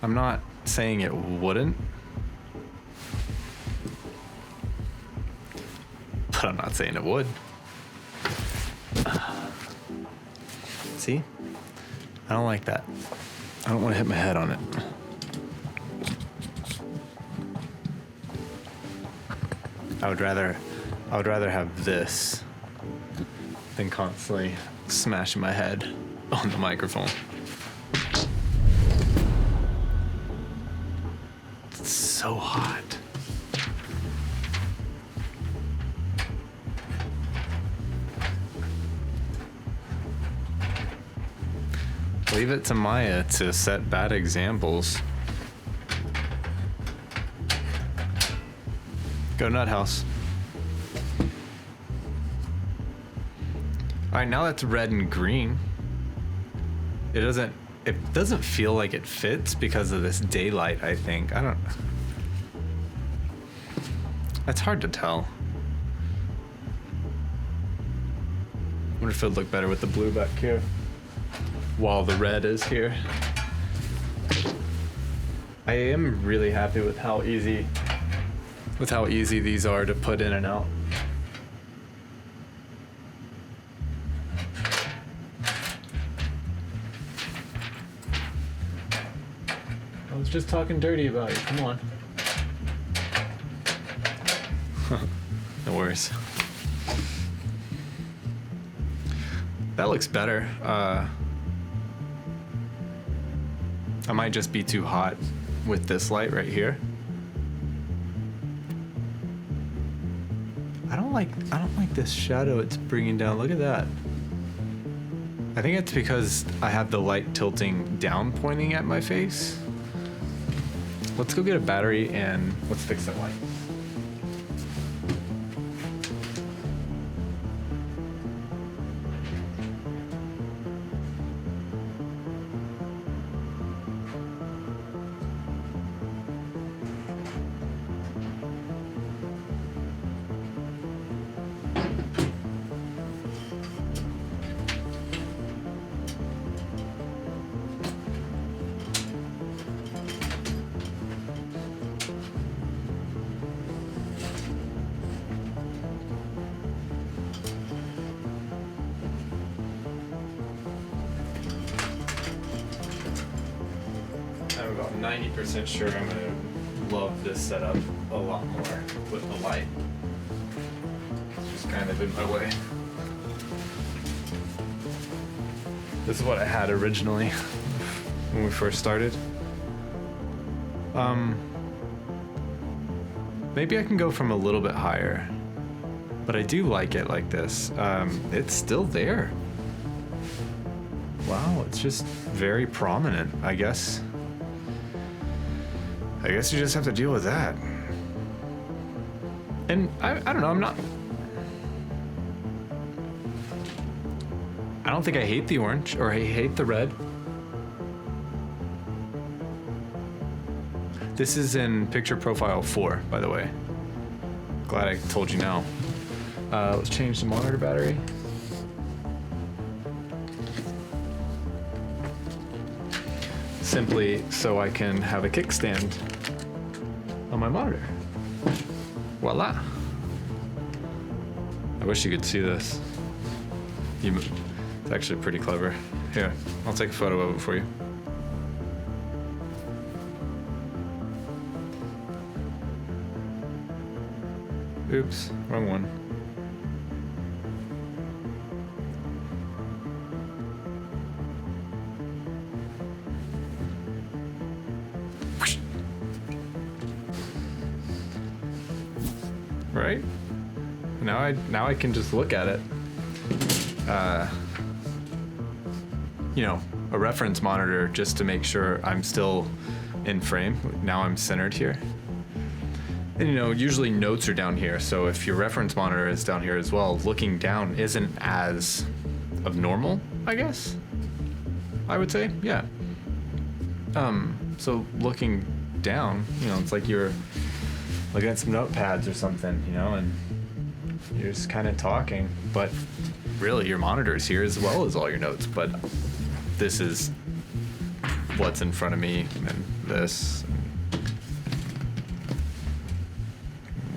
I'm not saying it wouldn't, but I'm not saying it would. See? I don't like that. I don't want to hit my head on it. I would rather have this than constantly smashing my head on the microphone. It's so hot. Leave it to Maya to set bad examples. Go Nuthouse. All right, now that's red and green. It doesn't feel like it fits because of this daylight, I think. That's hard to tell. I wonder if it'd look better with the blue back here while the red is here. I am really happy with how easy these are to put in and out. I was just talking dirty about you. Come on. No worries. That looks better. I might just be too hot with this light right here. I don't like this shadow it's bringing down. Look at that. I think it's because I have the light tilting down, pointing at my face. Let's go get a battery and let's fix that light. I'm about 90% sure I'm gonna love this setup a lot more with the light. It's just kind of in my way. This is what I had originally when we first started. Maybe I can go from a little bit higher, but I do like it like this. It's still there. Wow, it's just very prominent, I guess. I guess you just have to deal with that. And I don't know, I don't think I hate the orange or I hate the red. This is in picture profile 4, by the way. Glad I told you now. Let's change the monitor battery. Simply so I can have a kickstand on my monitor. Voila. I wish you could see this. It's actually pretty clever. Here, I'll take a photo of it for you. Oops, wrong one. Right? Now I can just look at it. You know, a reference monitor just to make sure I'm still in frame. Now I'm centered here. And you know, usually notes are down here, so if your reference monitor is down here as well, looking down isn't as abnormal, I guess. I would say, yeah. So looking down, you know, it's like you're looking at some notepads or something, you know, and you're just kind of talking, but really your monitor is here as well as all your notes, but this is what's in front of me, and this.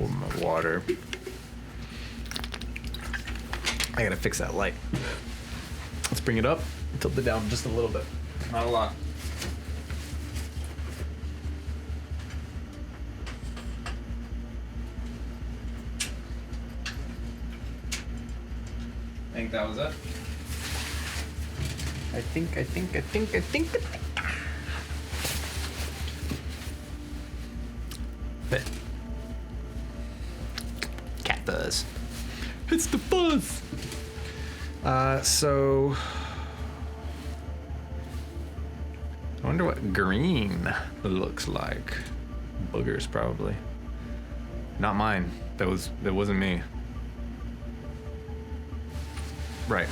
My water. I gotta fix that light. Let's bring it up, tilt it down just a little bit, not a lot. I think that was it. I think. But cat buzz. It's the buzz. So I wonder what green looks like. Boogers, probably. Not mine. That wasn't me. Right.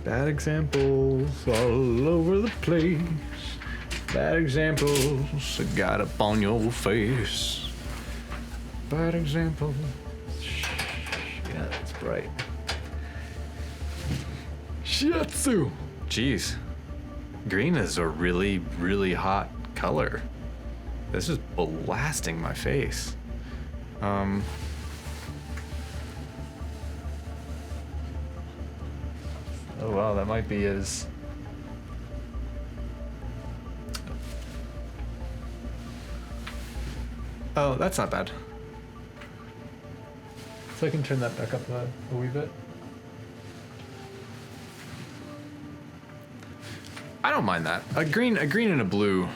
Bad examples all over the place. Bad examples got up on your face. Bad examples. Yeah, that's bright. Shiatsu. Jeez. Green is a really, really hot color. This is blasting my face. Oh wow, that might be his. Oh, that's not bad. So I can turn that back up a wee bit. I don't mind that. A green and a blue.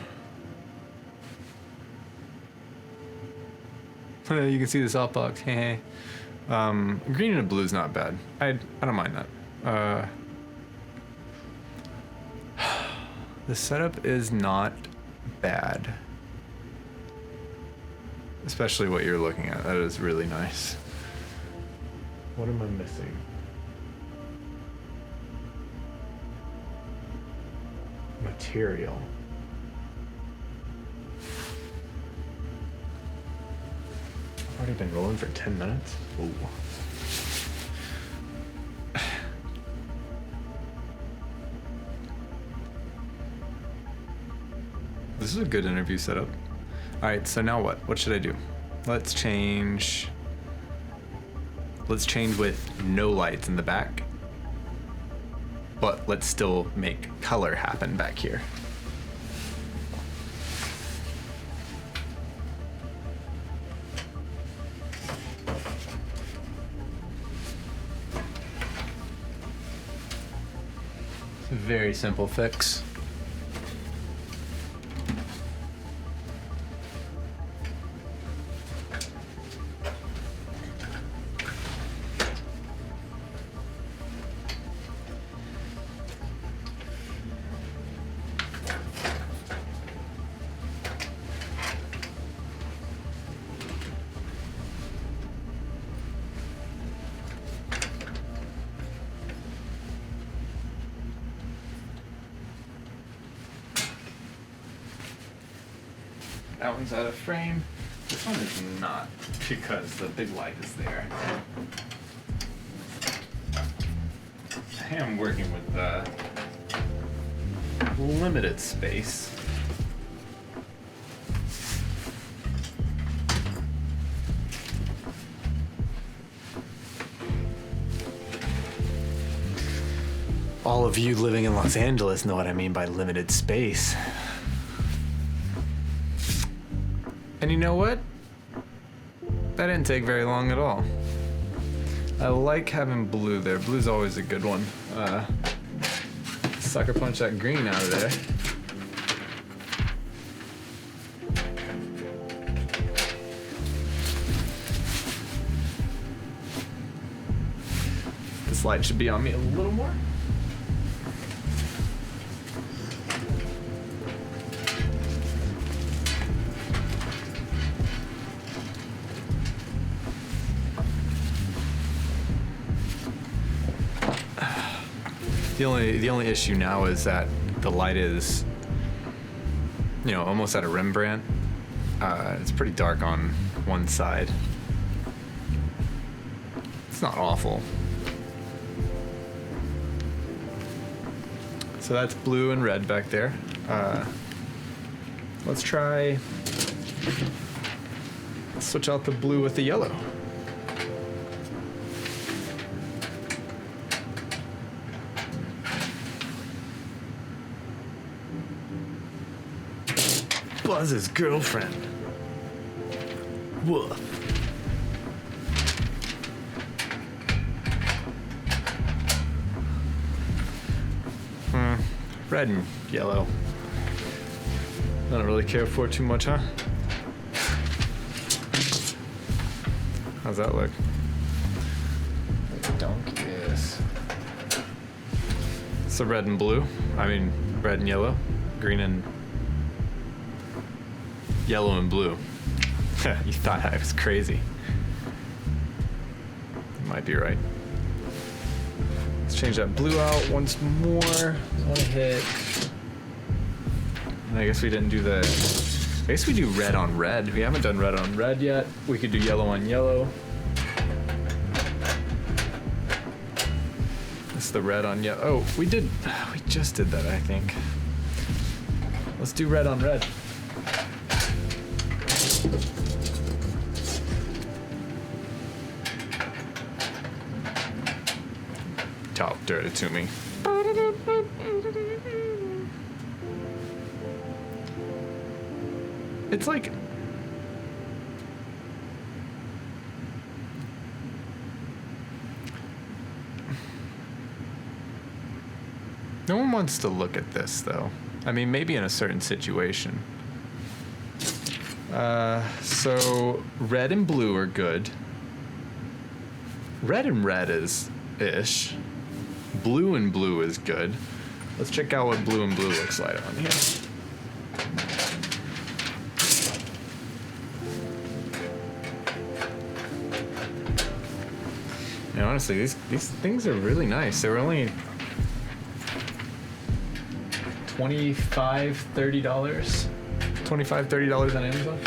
You can see the softbox. Hey. Green and a blue is not bad. I don't mind that. The setup is not bad. Especially what you're looking at. That is really nice. What am I missing? Material. I've already been rolling for 10 minutes. Ooh. This is a good interview setup. All right, so now what? What should I do? Let's change with no lights in the back, but let's still make color happen back here. It's a very simple fix. That one's out of frame. This one is not, because the big light is there. I am working with limited space. All of you living in Los Angeles know what I mean by limited space. And you know what? That didn't take very long at all. I like having blue there. Blue's always a good one. Sucker punch that green out of there. This light should be on me a little more. The only issue now is that the light is, you know, almost at a Rembrandt. It's pretty dark on one side. It's not awful. So that's blue and red back there. let's try, switch out the blue with the yellow. Buzz's girlfriend. Woof. Red and yellow. I don't really care for too much, huh? How's that look? Donkeys. So red and blue. I mean, red and yellow. Green and yellow and blue. You thought I was crazy. You might be right. Let's change that blue out once more. One hit. And I guess we didn't do the... I guess we do red on red. We haven't done red on red yet. We could do yellow on yellow. That's the red on yellow. Oh, we just did that, I think. Let's do red on red. Talk dirty to me. It's like... No one wants to look at this, though. I mean, maybe in a certain situation. So, red and blue are good. Red and red is ish. Blue and blue is good. Let's check out what blue and blue looks like on here. And honestly, these things are really nice. They were only $25, $30. $25, $30 on Amazon.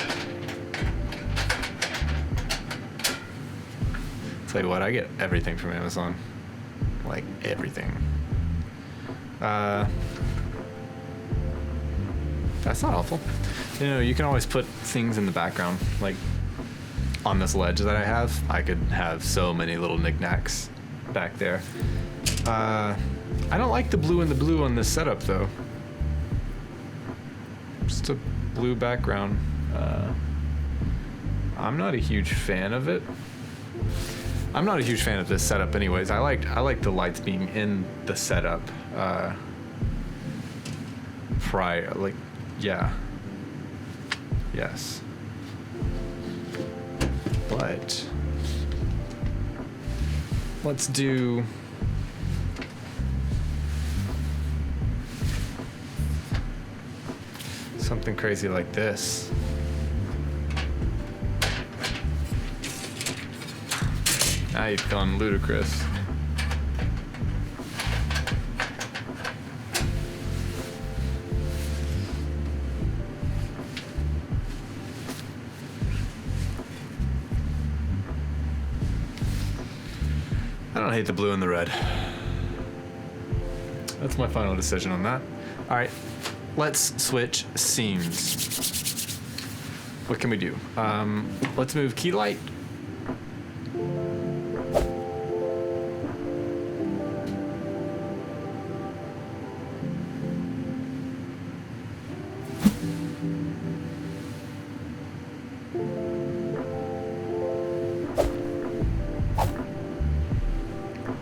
Tell you what, I get everything from Amazon. Like everything. That's not awful. You know, you can always put things in the background. Like on this ledge that I have, I could have so many little knickknacks back there. I don't like the blue and the blue on this setup though. Just a blue background. I'm not a huge fan of it. I'm not a huge fan of this setup anyways. I like the lights being in the setup. Prior, like, yeah. Yes. But let's do something crazy like this. Now you've gone ludicrous. I don't hate the blue and the red. That's my final decision on that. All right, let's switch scenes. What can we do? Let's move key light.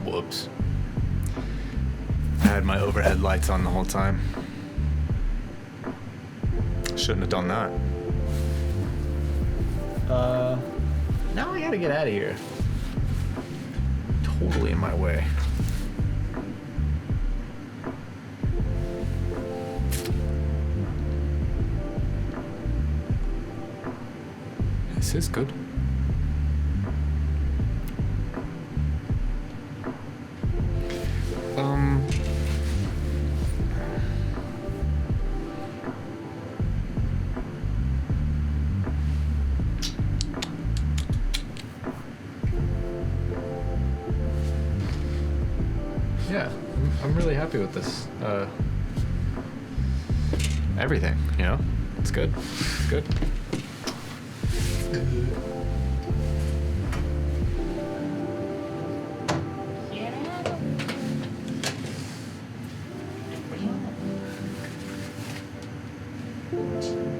Whoops. I had my overhead lights on the whole time. Shouldn't have done that. Now I gotta get out of here. Totally in my way. This is good. Yeah, I'm really happy with this. Everything, you know? That's good. That's good. Yeah.